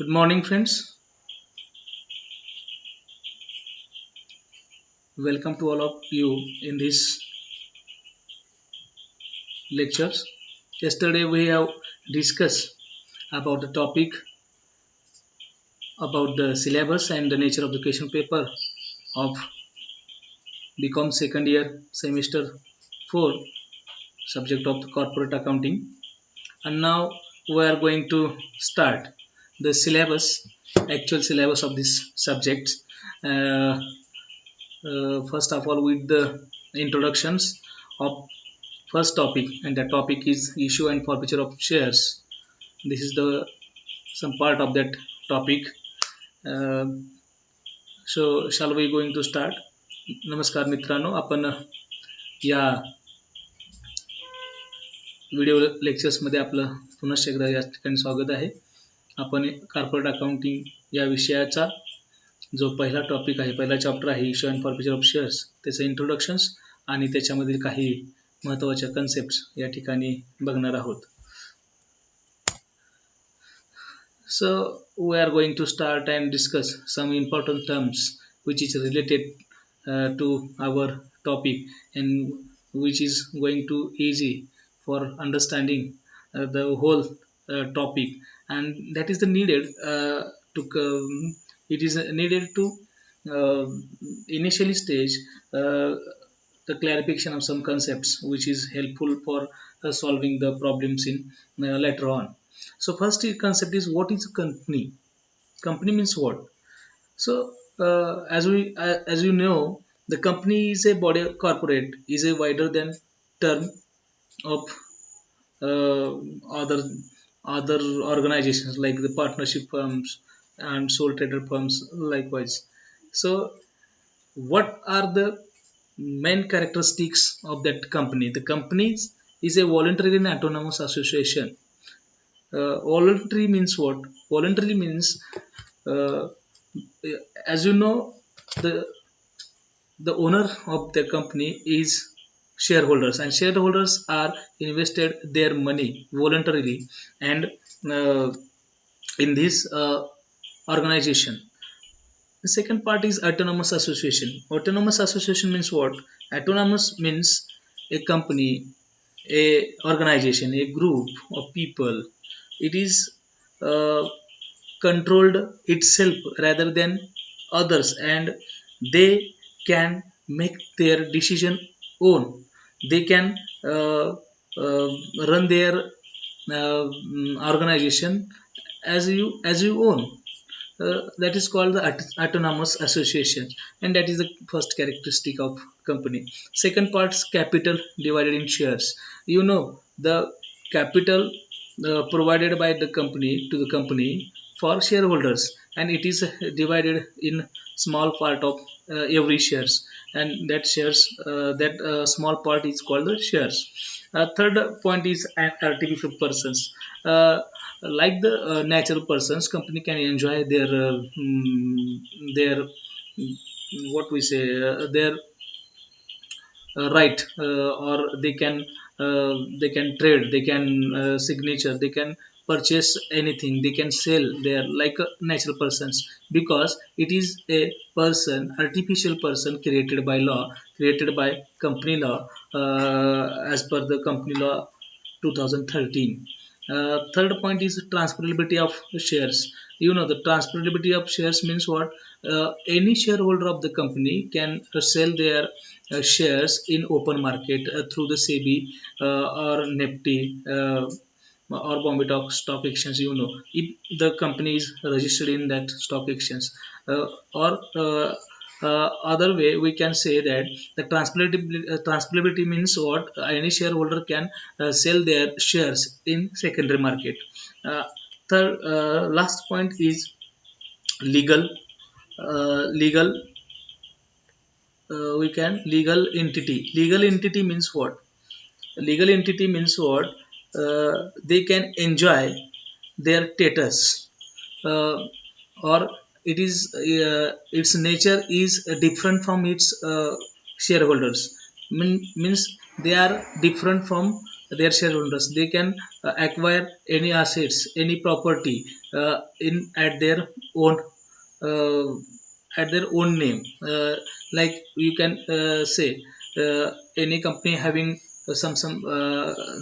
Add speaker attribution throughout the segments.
Speaker 1: Good morning, friends. Welcome to all of you in this lectures. Yesterday we have discussed about the topic about the syllabus and the nature of the question paper of BCom second year semester 4 subject of the corporate accounting. And now we are going to start the syllabus, actual syllabus of this subject. Uh, First of all, with the introductions of first topic, and the topic is issue and forfeiture of shares. This is the some part of that topic. uh, so shall we going to start? नमस्कार मित्रांनो, आपण या video लेक्चर्समध्ये आपलं पुनश्च एकदा या ठिकाणी स्वागत आहे. आपण कॉर्पोरेट अकाउंटिंग या विषयाचा जो पहिला टॉपिक आहे, पहिला चॅप्टर आहे इश्यू अँड फॉर्फिचर ऑफ शेअर्स, त्याचं इंट्रोडक्शन्स आणि त्याच्यामधील काही महत्त्वाच्या कन्सेप्ट या ठिकाणी बघणार आहोत. So we are going to start and discuss some important terms which is related to our topic and which is going to easy for understanding the whole topic, and that is the needed to it is needed to uh, initially stage the clarification of some concepts which is helpful for solving the problems in later on. So first concept is, what is a company? Company means what? So as you know, the company is a body corporate is a wider than term of uh, other other organizations like the partnership firms and sole trader firms likewise. So what are the main characteristics of that company? The company is a voluntary and autonomous association. Voluntary means what? Voluntary means, uh, as you know, the the owner of the company is shareholders, and shareholders are invested their money voluntarily and uh, in this organization. The second part is autonomous association. Autonomous association means what? Autonomous means a company, a organization, a group of people. It is uh, controlled itself rather than others, and they can make their decision own. They can uh, uh, run their organization as you own. That is called the autonomous association, and that is the first characteristic of company. Second part is capital divided in shares. You know, the capital provided by the company to the company for shareholders, and it is divided in small part of every shares, and that shares that small part is called the shares. Third point is artificial persons. Like the natural persons, company can enjoy their what we say their right, or they can trade, they can signature, they can purchase anything, they can sell their like natural persons, because it is a person, artificial person, created by law, created by company law, as per the company law 2013. Third point is transferability of shares. You know, the transferability of shares means what? Any shareholder of the company can sell their shares in open market through the SEBI or Nifty or Bombay Stock Exchange. You know, if the company is registered in that stock exchange, or other way we can say that the transferability means what? Any shareholder can sell their shares in secondary market. Uh, Third, last point is legal. Legal, we can legal entity. Legal entity means what? Legal entity means what? They can enjoy their status, uh, or it is its nature is different from its shareholders. Means they are different from their shareholders, they can acquire any assets, any property in uh, at their own name. Like you can say any company having some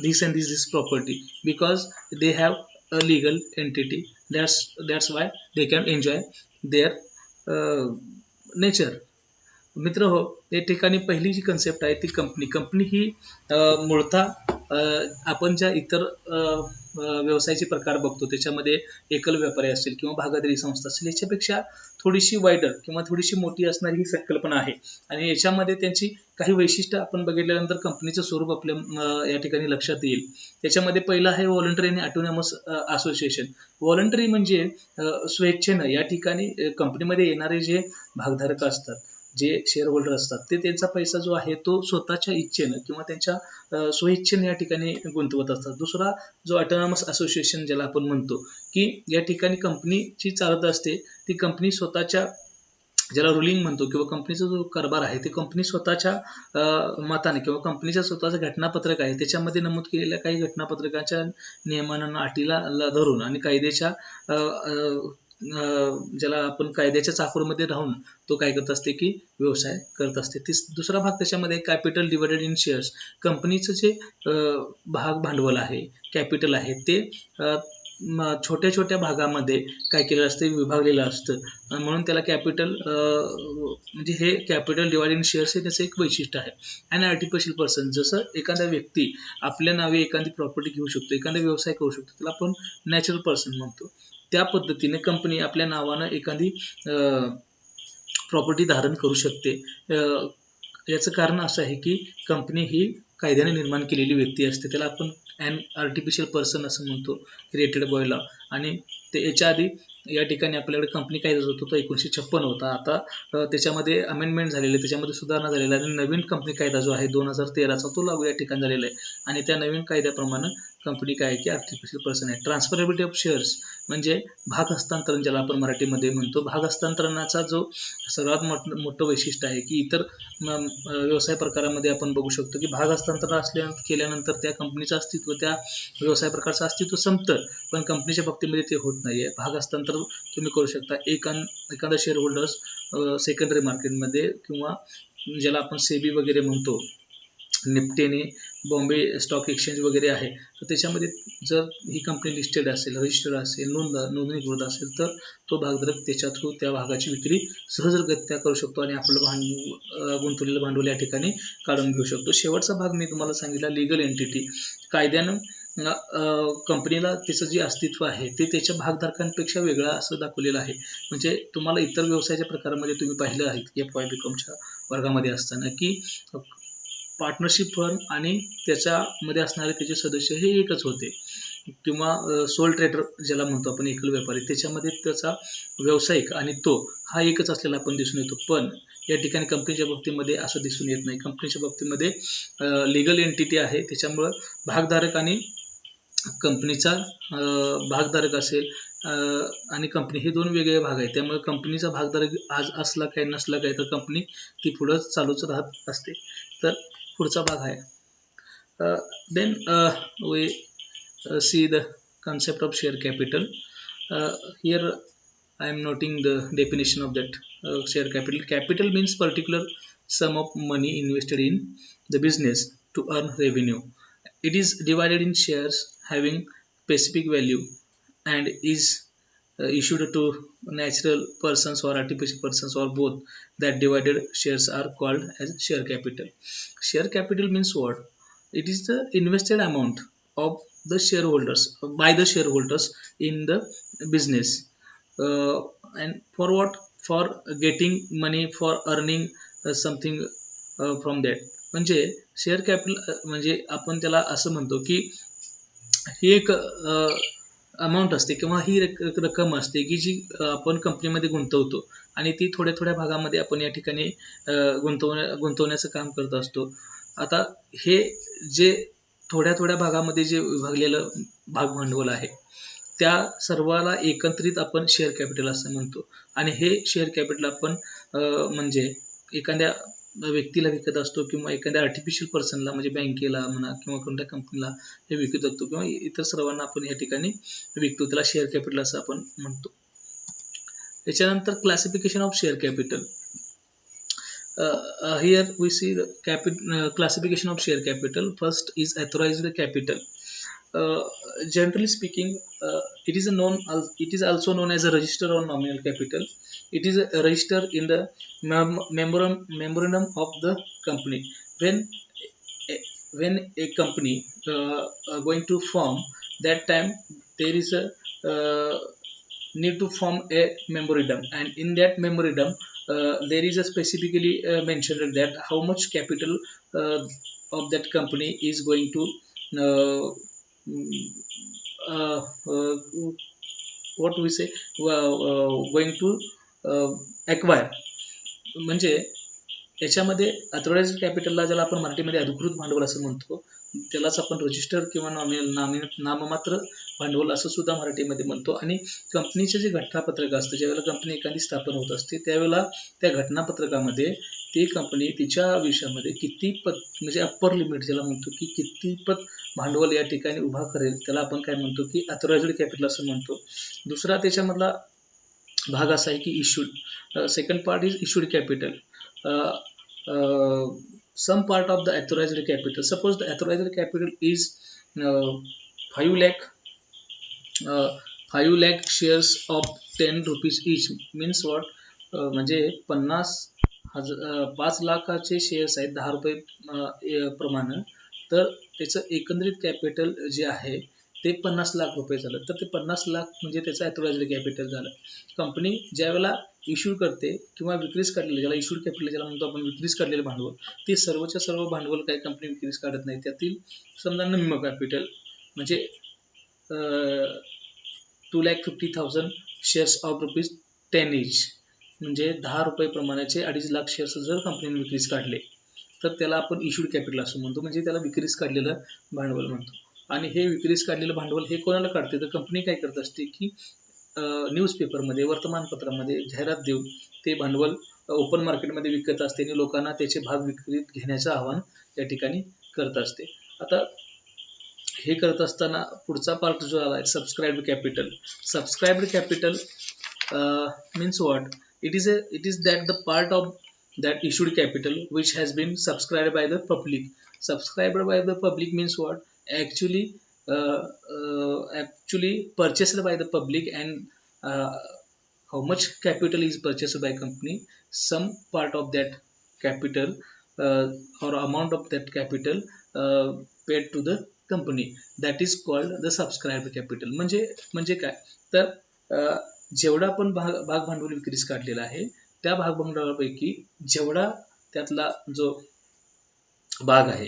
Speaker 1: this and this property, because they have a legal entity. That's why they can enjoy their uh, nature. मित्र हो, या ठिकाणी पहिली जी concept आहे ती company. Company ही मूळतः आपण ज्या इतर व्यवसायाचे प्रकार बघतो त्याच्यामध्ये एकल व्यापारी असेल किंवा भागीदारी संस्था असेल, याच्यापेक्षा थोडीशी वाईडर किंवा थोडीशी मोठी असणारी ही संकल्पना आहे. आणि याच्यामध्ये त्यांची काही वैशिष्ट्य आपण बघितल्यानंतर कंपनीचं स्वरूप आपल्या या ठिकाणी लक्षात येईल. त्याच्यामध्ये पहिलं आहे व्हॉलंटरी आणि ऑटोनॉमस असोसिएशन. व्हॉलंटरी म्हणजे स्वेच्छेनं या ठिकाणी कंपनीमध्ये येणारे जे भागधारक असतात, जे शेअर होल्डर असतात, ते त्यांचा पैसा जो आहे तो स्वतःच्या इच्छेनं किंवा त्यांच्या स्वइच्छेने या ठिकाणी गुंतवत असतात. दुसरा जो ऑटोनॉमस असोसिएशन ज्याला आपण म्हणतो, की या ठिकाणी कंपनीची चालत असते, ती कंपनी स्वतःच्या, ज्याला रुलिंग म्हणतो, किंवा कंपनीचा जो कारभार आहे ते कंपनी स्वतःच्या मताने किंवा कंपनीच्या स्वतःचं घटनापत्रक आहे त्याच्यामध्ये नमूद केलेल्या काही घटनापत्रकाच्या नियमांना, अटीला धरून आणि कायद्याच्या ज्याला आपण कायद्याच्या चाकूरमध्ये राहून तो काय करत असते की व्यवसाय करत असते. दुसरा भाग त्याच्यामध्ये कॅपिटल डिवायडेड इन शेअर्स. कंपनीचं जे भाग भांडवल आहे, कॅपिटल आहे, ते छोट्या छोट्या भागामध्ये काय केलेलं असतं, विभागलेलं असतं, म्हणून त्याला कॅपिटल म्हणजे हे कॅपिटल डिवाइड इन शेअर्स हे त्याचं एक वैशिष्ट्य आहे. आणि आर्टिफिशियल पर्सन, जसं एखादा व्यक्ती आपल्या नावे एखादी प्रॉपर्टी घेऊ शकतो, एखादा व्यवसाय करू शकतो, त्याला आपण नॅचरल पर्सन म्हणतो. त्या पद्धतीने कंपनी आपल्या नावानं एखादी प्रॉपर्टी धारण करू शकते. याचं कारण असं आहे की कंपनी ही कायद्याने निर्माण केलेली व्यक्ती असते, त्याला आपण ॲन आर्टिफिशियल पर्सन असं म्हणतो, क्रिएटेड बाय लॉ. आणि ते याच्या आधी या ठिकाणी आपल्याकडे कंपनी कायदा जो होता तो 1956 होता. आता त्याच्यामध्ये अमेंडमेंट झालेले, त्याच्यामध्ये सुधारणा झालेल्या आणि नवीन कंपनी कायदा जो आहे 2013चा तो लागू या ठिकाणी झालेला आहे. आणि त्या नवीन कायद्याप्रमाणे कंपनी काय आहे की आर्टिफिशियल पर्सन आहे. ट्रान्सफरेबिलिटी ऑफ शेअर्स म्हणजे भाग हस्तांतरण, ज्याला आपण मराठीमध्ये म्हणतो. भाग हस्तांतरणाचा जो सर्वात मोठं वैशिष्ट्य आहे की इतर व्यवसाय प्रकारामध्ये आपण बघू शकतो की भाग हस्तांतरण केल्यानंतर त्या कंपनीचं अस्तित्व, त्या व्यवसाय प्रकारचं अस्तित्व संपतं, पण कंपनीच्या बाबतीमध्ये ते होत नाहीये. भाग हस्तांतरण तुम्ही करू शकता एखादा शेअर होल्डर्स सेकंडरी मार्केटमध्ये, किंवा ज्याला आपण सेबी वगैरे म्हणतो, निफ्टी आणि बॉम्बे स्टॉक एक्सचेंज वगैरे आहे, तर त्याच्यामध्ये जर ही कंपनी लिस्टेड असेल, रजिस्टर्ड असेल, नोंदणीकृत असेल, तर तो भागधारक त्याच्या थ्रू त्या भागाची विक्री सहजगत्या करू शकतो आणि आपलं गुंतवलेलं भांडवल या ठिकाणी काढून घेऊ शकतो. शेवटचा भाग मी तुम्हाला सांगितला, लिगल एंटिटी. कायद्यानं कंपनीला त्याचं जे अस्तित्व आहे ते त्याच्या भागधारकांपेक्षा वेगळं असं दाखवलेलं आहे. म्हणजे तुम्हाला इतर व्यवसायाच्या प्रकारामध्ये तुम्ही पाहिलं आहे FYBCOMच्या वर्गामध्ये असताना की पार्टनरशिप फर्म आणि त्याच्यामध्ये असणारे त्याचे सदस्य हे एकच होते, किंवा सोल ट्रेडर ज्याला म्हणतो आपण, एकल व्यापारी, त्याच्यामध्ये त्याचा व्यावसायिक आणि तो हा एकच असलेला आपण दिसून येतो. पण या ठिकाणी कंपनीच्या बाबतीमध्ये असं दिसून येत नाही. कंपनीच्या बाबतीमध्ये लिगल एंटिटी आहे, त्याच्यामुळं भागधारक आणि कंपनीचा भागधारक असेल आणि कंपनी हे दोन वेगळे भाग आहेत. त्यामुळे कंपनीचा भागधारक आज असला काय नसला काय तर कंपनी ती पुढं चालूच राहत असते. तर पुढचा भाग आहे then we see the concept of share capital. Here I am noting the definition of that share capital. Capital means particular sum of money invested in the business to earn revenue. It is divided in shares having specific value and is issued to natural persons or artificial persons or both. That divided shares are called as share capital. Share capital means what? It is the invested amount of the shareholders, by the shareholders in the business, and for what? For getting money, for earning something from that. म्हणजे share capital म्हणजे आपण त्याला असं म्हणतो की ही एक amount असते किंवा ही रक्कम असते की जी आपण कंपनीमध्ये गुंतवतो आणि ती थोड्या थोड्या भागामध्ये आपण या ठिकाणी गुंतवण्याचं काम करत असतो. आता हे जे थोड्या थोड्या भागामध्ये जे विभागलेलं भाग भांडवल आहे त्या सर्वाला एकत्रित आपण शेअर कॅपिटल असं म्हणतो. आणि हे शेअर कॅपिटल आपण म्हणजे एखाद्या व्यक्तीला विकत असतो किंवा एखाद्या आर्टिफिशियल पर्सनला म्हणजे बँकेला म्हणा किंवा कोणत्या कंपनीला हे विकत असतो किंवा इतर सर्वांना आपण या ठिकाणी विकतो, त्याला शेअर कॅपिटल असं आपण म्हणतो. त्याच्यानंतर classification of share capital. Here we see the classification of share capital. First is authorized capital. Uh, Generally speaking, it is also known as a register or nominal capital. It is a register in the memorandum of the company. When a company going to form, that time there is a need to form a memorandum, and in that memorandum there is a specifically mentioned that how much capital uh, of that company is going to uh, mm, uh, uh, what we say going to acquire. म्हणजे याच्यामध्ये authorised कॅपिटलला, ज्याला आपण मराठीमध्ये अधिकृत भांडवल असं म्हणतो, त्यालाच आपण रजिस्टर किंवा नाममात्र भांडवल असं सुद्धा मराठीमध्ये म्हणतो. आणि कंपनीचे जे घटनापत्रक असतं, ज्यावेळेला कंपनी एखादी स्थापन होत असते त्यावेळेला त्या घटनापत्रकामध्ये ती कंपनी तिच्या आयुष्यामध्ये कितीपत म्हणजे अप्पर लिमिट ज्याला म्हणतो की कितीपत भांडवल या ठिकाणी उभा करेल, त्याला आपण काय म्हणतो की अथॉराइज्ड कॅपिटल असं म्हणतो. दुसरा त्याच्यामधला भाग असा आहे की issued. Second part is issued capital. Some part of the authorized capital. Suppose the authorized capital is 5 lakh 5 lakh shares of 10 rupees each. Means what? म्हणजे 5 लाखाचे शेअर्स आहेत 10 रुपये प्रमाणे, तर त्याचं एकंदरीत कॅपिटल जे आहे ते 50 लाख रुपये झालं. तर ते 50 लाख म्हणजे त्याचं अथॉराइज्ड कॅपिटल झालं. कंपनी ज्यावेळेला इश्यू करते किंवा विक्रीस काढलेलं, ज्याला इश्यूड कॅपिटल ज्याला म्हणतो आपण, विक्रीस काढलेलं भांडवल, ते सर्वच्या सर्व भांडवल काही कंपनी विक्रीस काढत नाही. त्यातील समजा निम्म कॅपिटल म्हणजे 2,50,000 शेअर्स ऑफ ₹10 इच, म्हणजे 10 रुपये प्रमाणाचे 2.5 लाख शेअर्स जर कंपनीने विक्रीस काढले तर त्याला आपण इश्यूड कॅपिटल असं म्हणतो, म्हणजे त्याला विक्रीस काढलेलं भांडवल म्हणतो. आणि हे विक्रीस काढलेलं भांडवल हे कोणाला काढते, तर कंपनी काय करत असते की न्यूजपेपरमध्ये, वर्तमानपत्रामध्ये जाहिरात देऊन ते भांडवल ओपन मार्केटमध्ये विकत असते आणि लोकांना त्याचे भाग विक्रीत घेण्याचं आवाहन या ठिकाणी करत असते. आता हे करत असताना पुढचा पार्ट जो आला आहे subscribed capital. Subscribed capital means what? It is that the part of that issued capital which has been subscribed by the public. Subscribed by the public means what? Actually purchased by the public, and how much capital is purchased by company, some part of that capital or amount of that capital paid to the company, that is called the subscribed capital. म्हणजे काय तर जेवढा आपण भाग भांडवल विक्रीस काढलेला आहे त्या भाग भांडवलापैकी जेवढा त्यातला जो भाग आहे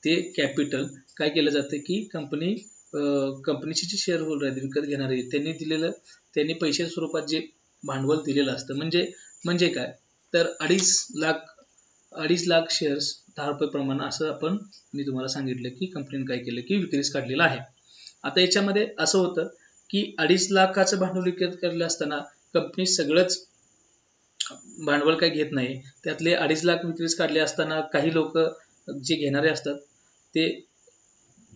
Speaker 1: ते कॅपिटल काय केलं जातं की कंपनीचे जे शेअर होल्डर आहेत, विकत घेणारे, त्यांनी पैशाच्या स्वरूपात जे भांडवल दिलेलं असतं. म्हणजे काय तर 2.5 लाख शेअर्स 10 रुपये प्रमाण असं मी तुम्हाला सांगितलं की कंपनीने काय केलं की विक्रीस काढलेलं आहे. आता याच्यामध्ये असं होतं की 2.5 लाखाचं भांडवल विकत काढलं असताना कंपनी सगळंच भांडवल काही घेत नाही. त्यातले 2.5 लाख विक्रीस काढले असताना काही लोक जे घेणारे असतात ते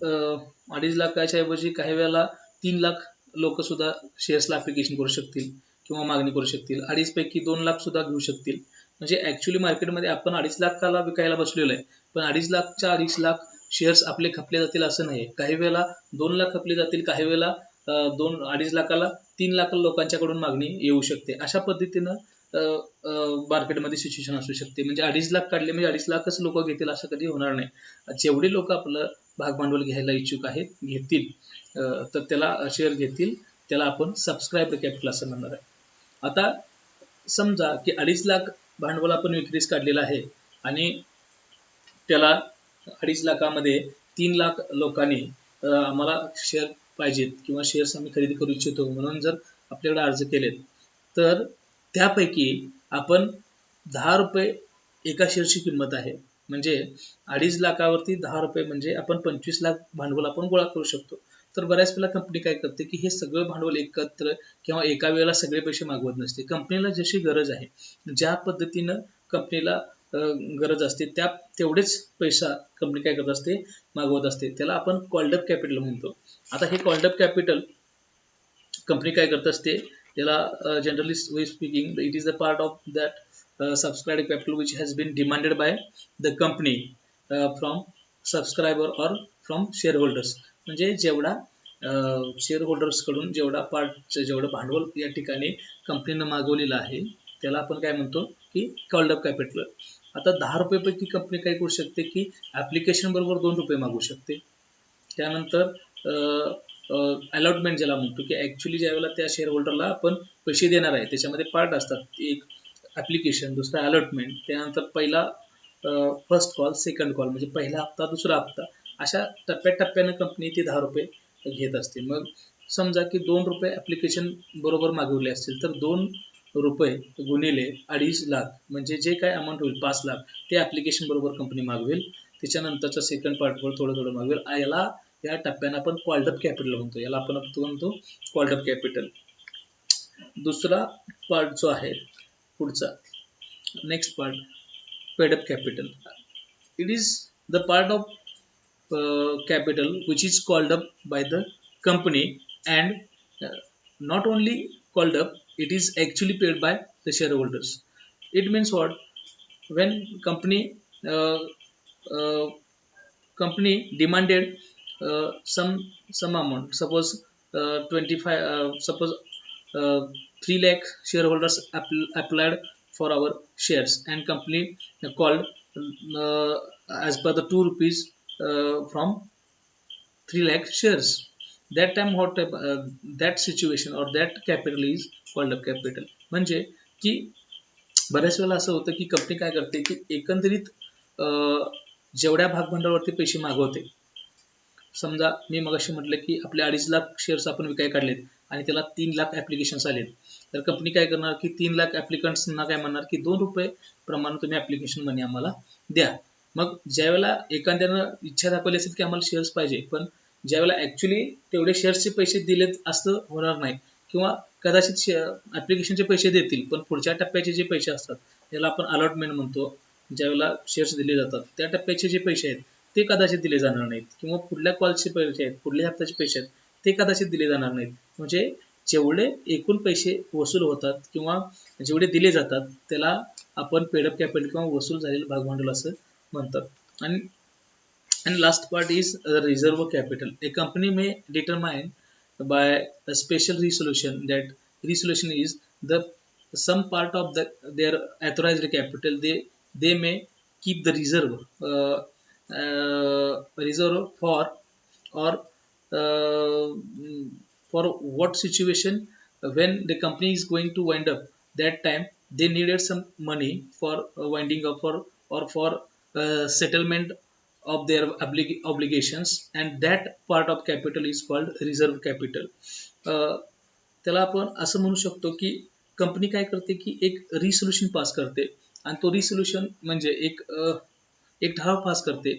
Speaker 1: 2.5 लाखाच्या ऐवजी काही वेळेला 3 लाख लोक सुद्धा शेअर्सला ऍप्लिकेशन करू शकतील किंवा मागणी करू शकतील. 2.5 पैकी 2 लाख सुद्धा घेऊ शकतील. म्हणजे ऍक्च्युली मार्केटमध्ये आपण 2.5 लाखाला विकायला बसलेलो आहे, पण 2.5 लाखच्या 2.5 लाख शेअर्स आपले खपले जातील असं नाही. काही वेळेला 2 लाख खपले जातील, काही वेळेला 2.5 लाखाला 3 लाख लोकांच्याकडून मागणी येऊ शकते. अशा पद्धतीनं मार्केटमध्ये सिच्युएशन असू शकते. म्हणजे 2.5 लाख काढले म्हणजे 2.5 लाखच लोक घेतील असं कधी होणार नाही. जेवढे लोक आपलं भाग भांडवल घ्यायला इच्छुक आहेत घेतील, तर त्याला शेअर घेतील, त्याला आपण सबस्क्राइब्ड कॅपिटल असं म्हणणार आहे. आता समजा की 2.5 लाख भांडवल आपण विक्रीस काढलेलं आहे आणि त्याला 2.5 लाखामध्ये 3 लाख लोकांनी आम्हाला शेअर पाहिजेत किंवा शेअर्स आम्ही खरेदी करू इच्छितो म्हणून जर आपल्याकडे अर्ज केलेत, तर त्यापैकी आपण 10 रुपये एका शेअरची किंमत आहे, म्हणजे 2.5 लाखावरती 10 रुपये म्हणजे आपण 25 लाख भांडवल आपण गोळा करू शकतो. तर बऱ्याच वेळेला कंपनी काय करते की हे सगळं भांडवल एकत्र किंवा एका वेळेला सगळे पैसे मागवत नसते. कंपनीला जशी गरज आहे, ज्या पद्धतीनं कंपनीला गरज असते तेवढेच पैसा कंपनी काय करत असते, मागवत असते. त्याला आपण कॉल्ड अप कॅपिटल म्हणतो. आता हे कॉल्ड अप कॅपिटल कंपनी काय करत असते, त्याला generally speaking it is a part of that subscribe capital which has been demanded by the company from subscriber or from share holders. म्हणजे जेवढा शेअर होल्डर्सकडून जेवढं भांडवल या ठिकाणी कंपनीनं मागवलेलं आहे त्याला आपण काय म्हणतो की कॉल्ड अप कॅपिटल. आता 10 रुपयेपैकी कंपनी काय करू शकते की ॲप्लिकेशन बरोबर 2 रुपये मागू शकते. त्यानंतर अलॉटमेंट ज्याला म्हणतो की ॲक्च्युली ज्यावेळेला त्या शेअर होल्डरला आपण पैसे देणार आहे त्याच्यामध्ये पार्ट असतात, एक ॲप्लिकेशन, दुसरा अलॉटमेंट, त्यानंतर पहिला फर्स्ट कॉल, सेकंड कॉल, म्हणजे पहिला हप्ता, दुसरा हप्ता, अशा टप्प्याटप्प्यानं कंपनी ते 10 रुपये घेत असते. मग समजा की 2 रुपये ॲप्लिकेशन बरोबर मागवले असतील तर 2 रुपये गुणिले 2.5 लाख म्हणजे जे काय अमाऊंट होईल 5 लाख ते ॲप्लिकेशन बरोबर कंपनी मागवेल. त्याच्यानंतरचा सेकंड पार्टवर थोडं थोडं मागवेल. या टप्प्यानं आपण कॉल्ड अप कॅपिटल म्हणतो. याला आपण म्हणतो कॉल्ड अप कॅपिटल. दुसरा पार्ट जो आहे पुढचा next part, paid up capital. It is the part of capital which is called up by the company and not only called up, it is actually paid by the shareholders. It means what? When uh, uh, company demanded some amount, suppose 25 suppose 3 lakh shareholders applied for our shares and company called uh, as per the 2 rupees from 3 lakh shares. That time what that situation or that capital is called up capital. म्हणजे की बऱ्याच वेळेला असं होतं की company काय करते की एकंदरीत जेवढ्या भागभांडवलावरती पैसे मागवते, समजा मी मगाशी म्हटलं की आपले 2.5 लाख शेअर्स आपण विकाय काढलेत आणि त्याला 3 लाख ॲप्लिकेशन्स आलेत, तर कंपनी काय करणार की 3 लाख ॲप्लिकंट्सना काय म्हणणार की 2 रुपये प्रमाणे तुम्ही ॲप्लिकेशन मनी आम्हाला द्या. मग ज्यावेळेला एखाद्यानं इच्छा दाखवली असेल की आम्हाला शेअर्स पाहिजे, पण ज्यावेळेला ॲक्च्युली तेवढे शेअर्सचे पैसे दिलेत असं होणार नाही, किंवा कदाचित ॲप्लिकेशनचे पैसे देतील पण पुढच्या टप्प्याचे जे पैसे असतात त्याला आपण अलॉटमेंट म्हणतो, ज्यावेळेला शेअर्स दिले जातात त्या टप्प्याचे जे पैसे आहेत ते कदाचित दिले जाणार नाहीत, किंवा पुढल्या कॉलचे पैसे आहेत, पुढल्या हप्त्याचे पैसे आहेत ते कदाचित दिले जाणार नाहीत. म्हणजे जेवढे एकूण पैसे वसूल होतात किंवा जेवढे दिले जातात त्याला आपण पेड अप कॅपिटल किंवा वसूल झालेलं भागभांडवल असं म्हणतात. And last part is reserve capital. A company may determine by a special resolution that resolution is the some part of their authorized capital they may keep the reserve or uh, for what situation, when the company is going to wind up, that time they needed some money for winding up or for settlement of their obligations, and that part of capital is called reserve capital. त्याला आपण असं म्हणू शकतो की company काय करते की एक रिसोल्युशन पास करते, आणि तो रिसोल्युशन म्हणजे एक ठराव पास करते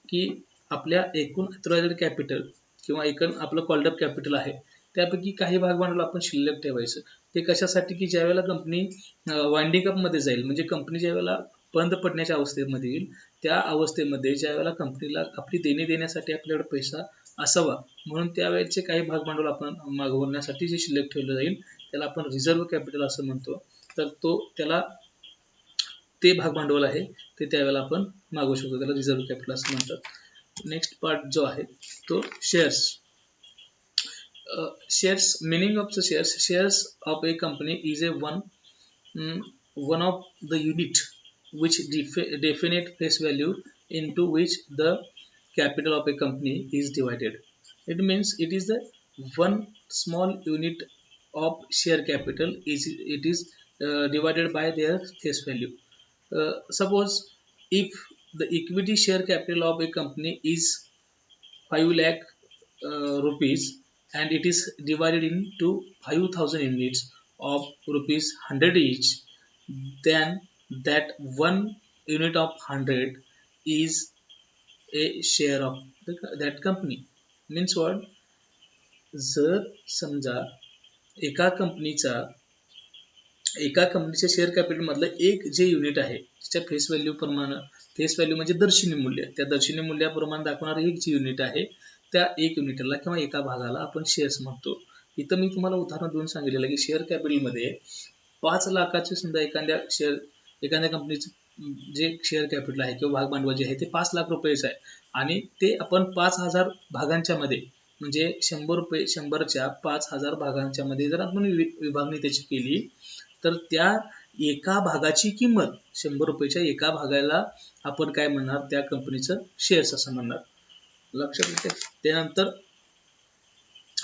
Speaker 1: की आपल्या एकूण अथॉराइज्ड कॅपिटल किंवा एकूण आपलं कॉल्ड अप कॅपिटल आहे त्यापैकी काही भागभांडवल आपण शिल्लक ठेवायचं. ते कशासाठी की ज्यावेळेला कंपनी वाइंडिंग अपमध्ये जाईल, म्हणजे कंपनी ज्यावेळेला बंद पडण्याच्या अवस्थेमध्ये येईल त्या अवस्थेमध्ये ज्यावेळेला कंपनीला आपली देणी देण्यासाठी आपल्याकडे पैसा असावा, म्हणून त्यावेळेचे काही भागभांडवल आपण मागवण्यासाठी जे शिल्लक ठेवलं जाईल त्याला आपण रिझर्व्ह कॅपिटल असं म्हणतो. तर त्याला ते भागभांडवल आहे ते त्यावेळेला आपण मागवू शकतो, त्याला रिझर्व्ह कॅपिटल असं म्हणतात. नेक्स्ट पार्ट जो आहे तो shares. shares, meaning of the shares of a company is one of the unit which definite face value into which the capital of a company is divided. It means it is the one small unit of share capital it is divided by their face value. Suppose if the equity share capital of a company is 5 lakh rupees and it is divided into 5,000 units of rupees 100 each, then that one unit of 100 is a share of that company. Means what? जर समजा एका कंपनीच्या share capital मधलं एक जे unit आहे त्याच्या face value म्हणजे दर्शनी मूल्य, त्या दर्शनी मूल्याप्रमाणे दाखवणारं एक जी युनिट आहे त्या एक युनिटला किंवा एका भागाला आपण शेअर्स म्हणतो. इथं मी तुम्हाला उदाहरण देऊन सांगितलेलं आहे की शेअर कॅपिटलमध्ये 5 लाखाचे समजा एखाद्या कंपनीचं जे शेअर कॅपिटल आहे किंवा भाग भांडवल जे आहे ते 5 लाख रुपयेच आहे आणि ते आपण 5,000 भागांच्या मध्ये म्हणजे 100 रुपये 100च्या 5,000 भागांच्या मध्ये जर आपण विभागणी त्याची केली तर त्या एका भागाची किंमत 100 रुपयेच्या एका भागाला आपण काय म्हणणार, त्या कंपनीचं शेअर्स असं म्हणणार. लक्षात येते. त्यानंतर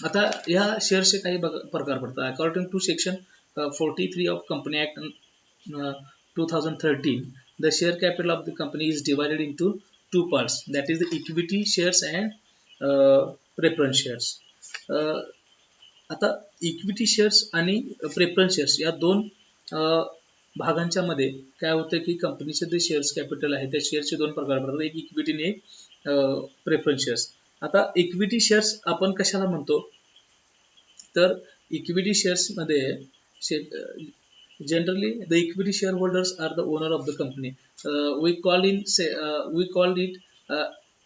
Speaker 1: आता या शेअर्सचे काही प्रकार पडतात. According to section 43 of company act 2013, the share capital of the company is divided into two parts, that is the equity shares and preference shares. आता इक्विटी शेअर्स आणि प्रेफरन्स शेअर्स या दोन भागांच्या मध्ये काय होतं की कंपनीचे जे शेअर्स कॅपिटल आहे त्या शेअर्सचे दोन प्रकार पडतात, एक इक्विटी आणि एक प्रेफरन्स शेअर्स. आता इक्विटी शेअर्स आपण कशाला म्हणतो तर इक्विटी शेअर्स मध्ये generally the equity shareholders are the owner of the company. We call it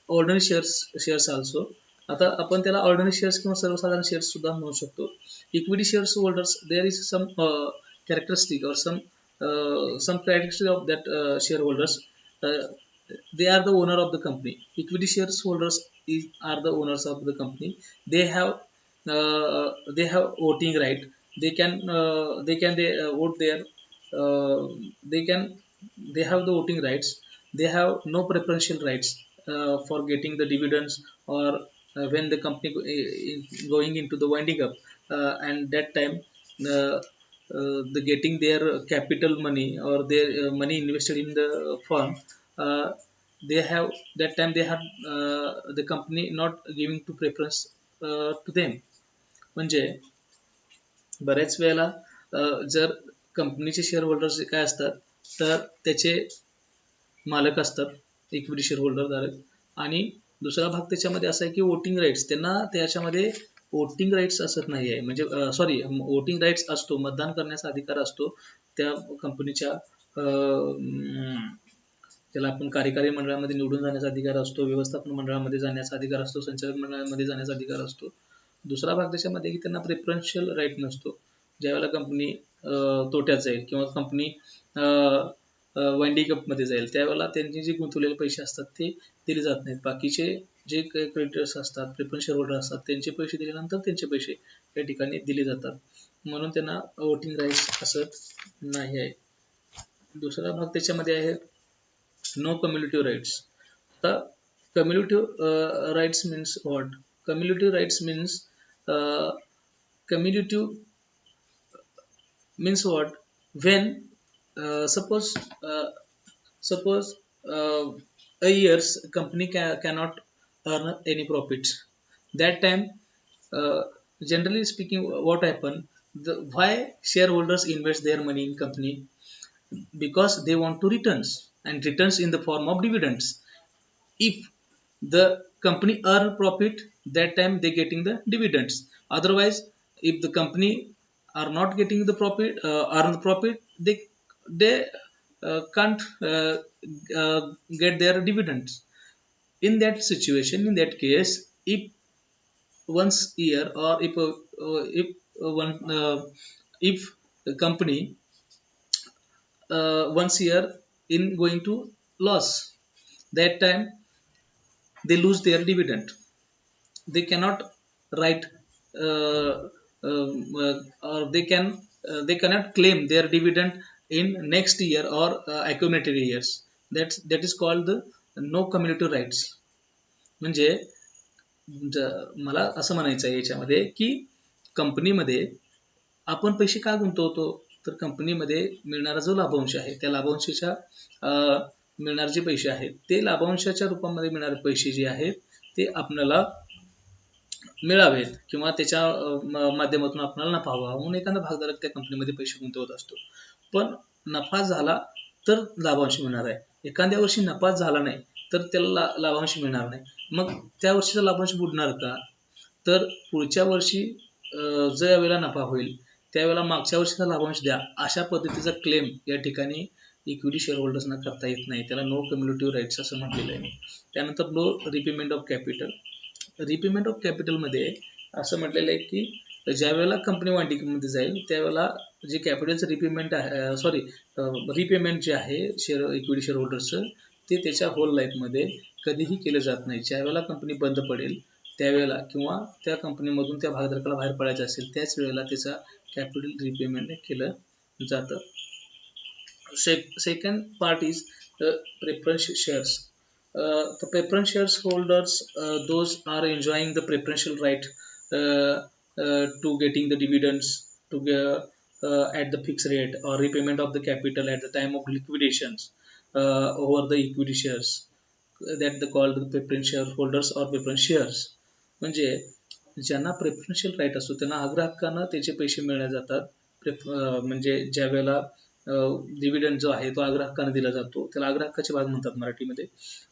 Speaker 1: ordinary shares also. आता आपण त्याला ऑर्डिनरी शेअर्स किंवा सर्वसाधारण शेअर्स सुद्धा म्हणू शकतो. Equity shares holders, there is some characteristic or some characteristic of that shareholders. They are the owner of the company. Equity shareholders are the owners of the company. They have voting right. They vote their they have the voting rights. They have no preferential rights for getting the dividends or when the company going into the winding up, and that time the getting their capital money or their money invested in the firm, they have that time they have the company not giving to preference to them. म्हणजे बऱ्याच वेळेला जर कंपनीचे share holders काय असतात तर त्याचे मालक असतात इक्विटी शेअर होल्डर धारक, आणि दुसरा भाग त्याच्यामध्ये असा आहे की वोटिंग राईट्स, त्यांना त्याच्यामध्ये वोटिंग राईट्स असत नाही आहे, म्हणजे वोटिंग राईट्स असतो, मतदान करण्याचा अधिकार असतो त्या कंपनीच्या त्याला आपण कार्यकारी मंडळामध्ये निवडून जाण्याचा अधिकार असतो, व्यवस्थापन मंडळामध्ये जाण्याचा अधिकार असतो, संचालक मंडळामध्ये जाण्याचा अधिकार असतो. दुसरा भाग त्याच्यामध्ये की त्यांना प्रेफरन्शियल राईट नसतो. ज्यावेळेला कंपनी तोट्यात जाईल किंवा कंपनी वाइंडिंग अप मध्ये जाईल त्यावेळेला त्यांचे जे गुंतवलेले पैसे असतात ते दिले जात नाहीत. बाकीचे जे काही क्रेडिटर्स असतात, प्रेफरन्स शेअर होल्डर असतात, त्यांचे पैसे दिल्यानंतर त्यांचे पैसे त्या ठिकाणी दिले जातात, म्हणून त्यांना वोटिंग राईट्स असत नाही आहे. दुसरा भाग त्याच्यामध्ये आहे नो कम्युनिटिव्ह राईट्स. आता cumulative rights means what? Cumulative rights means cumulative means what? When suppose a year's company cannot earn any profits, that time generally speaking what happen, why shareholders invest their money in company? Because they want to returns, and returns in the form of dividends. If the company earn profit, that time they getting the dividends. Otherwise, if the company are not getting the profit, earn the profit, they can't get their dividends. In that situation, in that case, if once year or if the company once year in going to loss, that time they lose their dividend. They cannot write or they cannot claim their dividend in next year or accumulated years. That is called the no cumulative rights. म्हणजे मला असं म्हणायचं आहे याच्यामध्ये की कंपनीमध्ये आपण पैसे का गुंतवतो, तर कंपनीमध्ये मिळणारा जो लाभांश आहे त्या लाभांशाच्या मिळणारे जे पैसे आहेत ते लाभांशाच्या रूपामध्ये मिळणारे पैसे जे आहेत ते आपल्याला मिळावेत किंवा त्याच्या माध्यमातून आपल्याला नफा व्हावा म्हणून एखादा भागधारक त्या कंपनीमध्ये पैसे गुंतवत असतो. पण नफा झाला तर लाभांश मिळणार आहे, एखाद्या वर्षी नफा झाला नाही तर त्याला लाभांश मिळणार नाही. मग त्या वर्षीचा लाभांश बुडणार का, तर पुढच्या वर्षी ज्या वेळेला नफा होईल त्यावेळेला मागच्या वर्षीचा लाभांश द्या, अशा पद्धतीचा क्लेम या ठिकाणी इक्विटी शेअर होल्डर्सना करता येत नाही, त्याला नो कम्युनिटिव्ह राईट्स असं म्हटलेलं आहे. त्यानंतर no repayment of capital. Repayment of कॅपिटलमध्ये असं म्हटलेलं आहे की ज्या वेळेला कंपनी वाढीमध्ये जाईल त्यावेळेला जे कॅपिटलचं रिपेमेंट आहे, सॉरी, रिपेमेंट जे आहे शेअर इक्विटी शेअर होल्डर्सचं, ते त्याच्या होल लाईफमध्ये कधीही केलं जात नाही. ज्या वेळेला कंपनी बंद पडेल त्यावेळेला किंवा त्या कंपनीमधून त्या भागधारकाला बाहेर पडायचं असेल त्याच वेळेला त्याचा कॅपिटल रिपेमेंट केलं जातं. Second part is preference shares. The preference shares holders, those are enjoying the preferential right to getting the dividends to at the fixed rate or repayment of the capital at the time of liquidations over the equity shares, that they called the preference shareholders or preference shares. म्हणजे ज्यांना preferential right असतो त्यांना अग्रहक्कानं त्याचे पैसे मिळले जातात. म्हणजे ज्या वेळेला डिव्हिडंड जो आहे तो अग्रहक्काने दिला जातो, त्याला अग्रहक्काचे भाग म्हणतात मराठीमध्ये.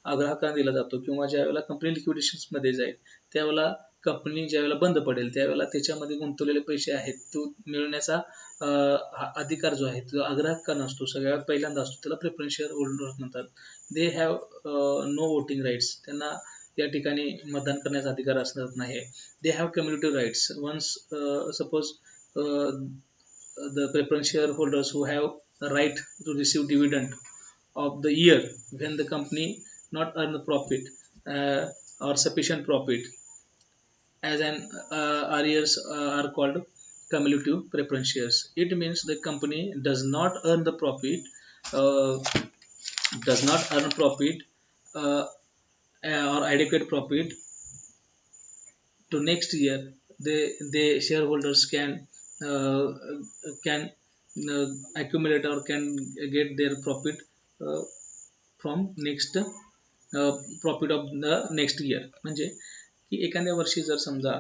Speaker 1: अग्रहक्काने दिला जातो किंवा ज्या वेळेला कंपनी लिक्विडेशन्समध्ये जाईल त्यावेळेला कंपनी ज्या वेळेला बंद पडेल त्यावेळेला त्याच्यामध्ये गुंतवलेले पैसे आहेत तो मिळण्याचा अधिकार जो आहे तो अग्रहक्काने असतो, सगळ्यात पहिल्यांदा असतो, त्याला प्रेफरन्स शेअर होल्डर्स म्हणतात. They have no voting rights, त्यांना या ठिकाणी मतदान करण्याचा अधिकार असणार नाही. They have cumulative rights. Once suppose the preference shareholders who have the right to receive dividend of the year when the company not earn the profit or sufficient profit as an arrears are called cumulative preference shares. It means the company does not earn the profit, uh, does not earn profit uh, or adequate profit to next year. They shareholders uh, can accumulate or can get their profit uh, from next profit of the next year. म्हणजे की एखाद्या वर्षी जर समजा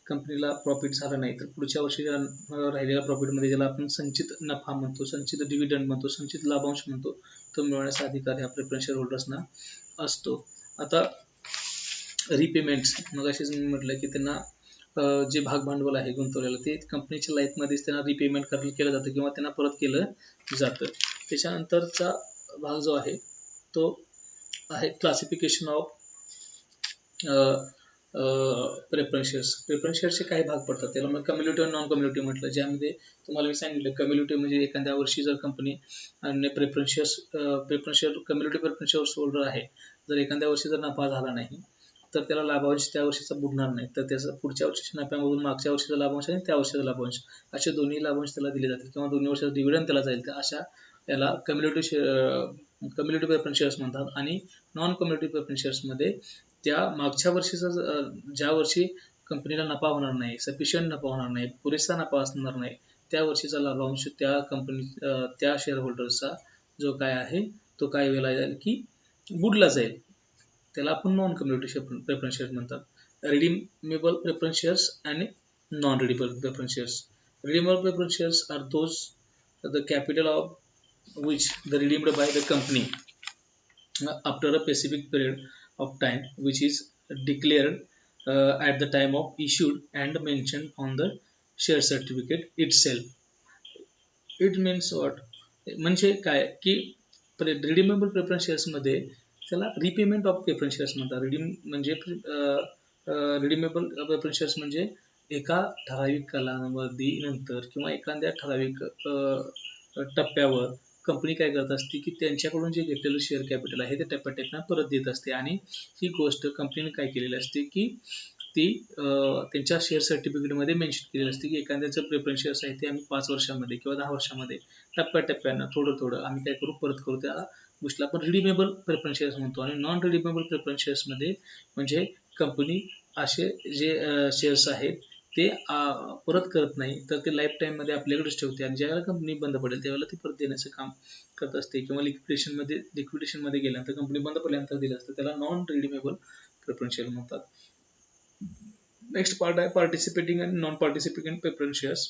Speaker 1: कंपनीला profit झालं नाही तर पुढच्या वर्षी राहिलेल्या प्रॉफिटमध्ये ज्याला आपण संचित नफा म्हणतो, संचित डिव्हिडंड म्हणतो, संचित लाभांश म्हणतो, तो मिळवण्याचा अधिकार ह्या प्रेफरन्स शेअर होल्डर्सना असतो. आता रिपेमेंट्स मग असेच मी म्हटलं की त्यांना जे भाग भांडवल आहे गुंतवलेलं ते कंपनीच्या लाईफमध्येच त्यांना रिपेमेंट केलं जातं किंवा त्यांना परत केलं जातं. त्याच्यानंतरचा भाग जो आहे तो आहे classification of preference shares. Preference शेअर्सचे काही भाग पडतात, त्याला मग कम्युनिटिव्ह नॉन कम्युनिटिव्ह म्हटलं, ज्यामध्ये तुम्हाला मी सांगितलं कम्युनिटिव्ह म्हणजे एखाद्या वर्षी जर कंपनी आणि preference share cumulative preference shares holder आहे, जर एखाद्या वर्षी जर नफा झाला नाही तर त्याला लाभांश त्या वर्षीचा बुडणार नाही, तर त्याचा पुढच्या वर्षीच्या नफ्यामधून मागच्या वर्षीचा लाभांश आणि त्या वर्षीचा लाभांश असे दोन्ही लाभांश त्याला दिले जातील किंवा दोन्ही वर्षाचा डिव्हिडंड त्याला जाईल. तर अशा याला कम्युनिटिव्ह प्रेफरन्स शेअर्स म्हणतात. आणि नॉन कम्युनिटिव्ह प्रेफरन्स शेअर्समध्ये त्या मागच्या वर्षीचा ज्या वर्षी कंपनीला नफा होणार नाही, सफिशियंट नफा होणार नाही, पुरेसा नफा असणार नाही, त्या वर्षीचा लाभांश त्या कंपनी त्या शेअर होल्डर्सचा जो काय आहे तो काय वेळेला जाईल की बुडला जाईल, त्याला आपण नॉन कम्युनिटिव्ह प्रेफरन्स शेअर्स म्हणतात. रिडीमेबल प्रेफरन्स शेअर्स आणि non redeemable preference shares. Redeemable preference shares are those the capital of which the redeemed by the company after a specific period of time which is declared at the time of issued and mentioned on the share certificate itself. It means what? म्हणजे काय की redeemable preference शेअर्समध्ये त्याला repayment of preference shares म्हणतात. म्हणजे redeemable preference shares म्हणजे एका ठराविक कालावधीनंतर किंवा एखाद्या ठराविक टप्प्यावर कंपनी काय करत असते की त्यांच्याकडून जे घेतलेलं शेअर कॅपिटल आहे ते टप्प्याटप्प्यानं परत देत असते. आणि ही गोष्ट कंपनीने काय केलेली असते की ती त्यांच्या शेअर सर्टिफिकेटमध्ये मेन्शन केलेली असते की एखाद्याचं प्रेफरन्स शेअर्स आहे ते आम्ही 5 वर्षामध्ये किंवा 10 वर्षामध्ये टप्प्याटप्प्यानं थोडं थोडं आम्ही काय करू परत करू. त्या गोष्टीला आपण रिडीमेबल प्रेफरन्स शेअर्स म्हणतो. आणि नॉन रिडीमेबल प्रेफरन्स शेअर्समध्ये म्हणजे कंपनी असे जे शेअर्स आहेत ते परत करत नाही, तर ते लाईफ टाईममध्ये आपल्याकडेच ठेवते आणि ज्यावेळेला कंपनी बंद पडेल त्यावेळेला ती परत देण्याचं काम करत असते किंवा लिक्विडेशनमध्ये गेल्यानंतर कंपनी बंद पडल्यानंतर दिलं असतं, त्याला नॉन रिडीमेबल प्रेफरन्स शेअर म्हणतात. नेक्स्ट पार्ट आहे पार्टिसिपेटिंग आणि नॉन पार्टिसिपेटिंग प्रेफरन्स शेअर्स.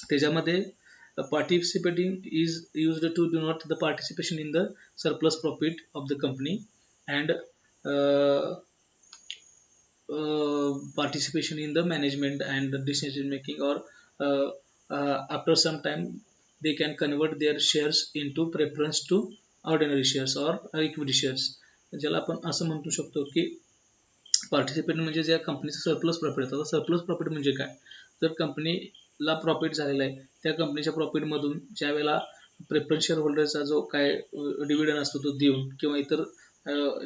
Speaker 1: त्याच्यामध्ये participating is used to denote the participation in the surplus profit of the company and participation in the management and decision making or after some time they can convert their shares into preference to ordinary shares or equity shares. ज्याला आपण असं म्हणू शकतो की participate म्हणजे ज्या कंपनीचं surplus profit येतं. सरप्लस प्रॉफिट म्हणजे काय? जर कंपनीला प्रॉफिट झालेला आहे, त्या कंपनीच्या प्रॉफिटमधून ज्या वेळेला प्रेफरन्स शेअर होल्डरचा जो काय डिव्हिडंड असतो तो देऊन किंवा इतर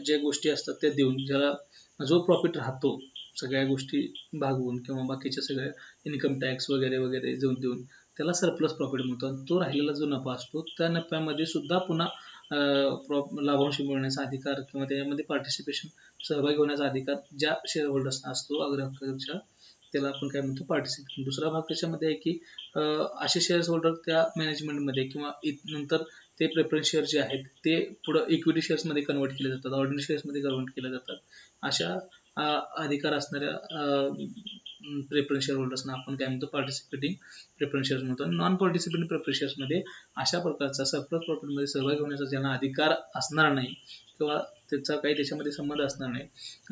Speaker 1: ज्या गोष्टी असतात त्या देऊन ज्याला जो प्रॉफिट राहतो सगळ्या गोष्टी भागवून किंवा बाकीच्या सगळ्या इन्कम टॅक्स वगैरे वगैरे देऊन त्याला सरप्लस प्रॉफिट म्हणतो. आणि तो राहिलेला जो नफा असतो त्या नफ्यामध्ये सुद्धा पुन्हा लाभांश मिळवण्याचा अधिकार किंवा त्याच्यामध्ये पार्टिसिपेशन सहभागी होण्याचा अधिकार ज्या शेअर होल्डर्सना असतो अग्रहक्काच्या, त्याला आपण काय म्हणतो पार्टिसिपेशन. दुसरा भाग त्याच्यामध्ये आहे की असे शेअर्स होल्डर त्या मॅनेजमेंटमध्ये किंवा नंतर ते प्रेफरन्स शेअर जे आहेत ते पुढं इक्विटी शेअर्समध्ये कन्वर्ट केले जातात, ऑर्डिनरी शेअर्समध्ये कन्वर्ट केले जातात. अशा अधिकार असणाऱ्या प्रेफरन्स शेअर होल्डर्सना आपण काय म्हणतो पार्टिसिपेटिंग प्रेफरन्स शेअर्स म्हणतो. आणि नॉन पार्टिसिपेटिंग प्रेफरन्स शेअर्समध्ये अशा प्रकारचा सरप्लस प्रॉफिटमध्ये सहभागी होण्याचा ज्यांना अधिकार असणार नाही किंवा त्याचा काही त्याच्यामध्ये संबंध असणार नाही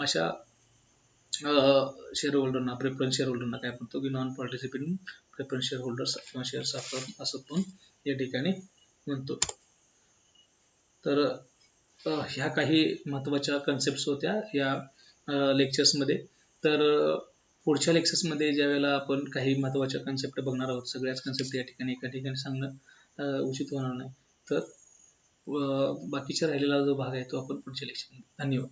Speaker 1: अशा शेअर होल्डरना प्रेफरन्स शेअर होल्डरना काय म्हणतो की non participating preference share holders किंवा शेअर्स असं पण या ठिकाणी म्हणतो. तर ह्या काही महत्त्वाच्या कन्सेप्ट्स होत्या या लेक्चर्समध्ये. तर पुढच्या लेक्चर्समध्ये ज्या वेळेला आपण काही महत्त्वाच्या कन्सेप्ट बघणार आहोत, सगळ्याच कन्सेप्ट या ठिकाणी एका ठिकाणी सांगणं उचित होणार नाही. तर बाकीचा राहिलेला जो भाग आहे तो आपण पुढच्या लेक्चरमध्ये. धन्यवाद.